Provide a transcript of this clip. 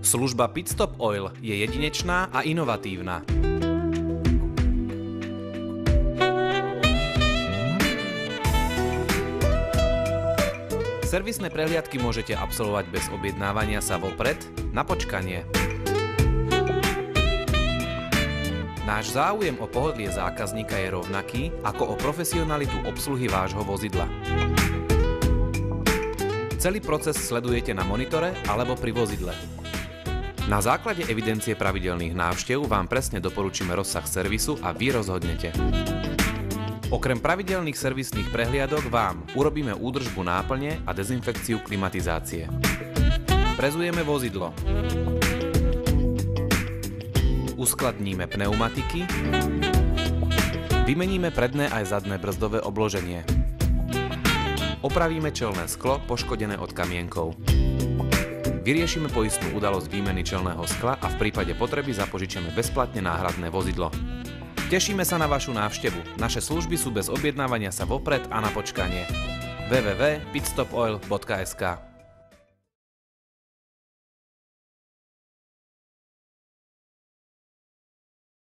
Služba Pitstop Oil je jedinečná a inovatívna. Servisné prehliadky môžete absolvovať bez objednávania sa vopred, na počkanie. Náš záujem o pohodlie zákazníka je rovnaký ako o profesionalitu obsluhy vášho vozidla. Celý proces sledujete na monitore alebo pri vozidle. Na základe evidencie pravidelných návštev vám presne doporučíme rozsah servisu a vy rozhodnete. Okrem pravidelných servisných prehliadok vám urobíme údržbu náplne a dezinfekciu klimatizácie. Prezujeme vozidlo. Uskladníme pneumatiky, vymeníme predné aj zadné brzdové obloženie. Opravíme čelné sklo poškodené od kamienkov. Vyriešime poistnú udalosť výmeny čelného skla a v prípade potreby zapožičíme bezplatne náhradné vozidlo. Tešíme sa na vašu návštevu. Naše služby sú bez objednávania sa vopred a na počkanie. www.pitstopoil.sk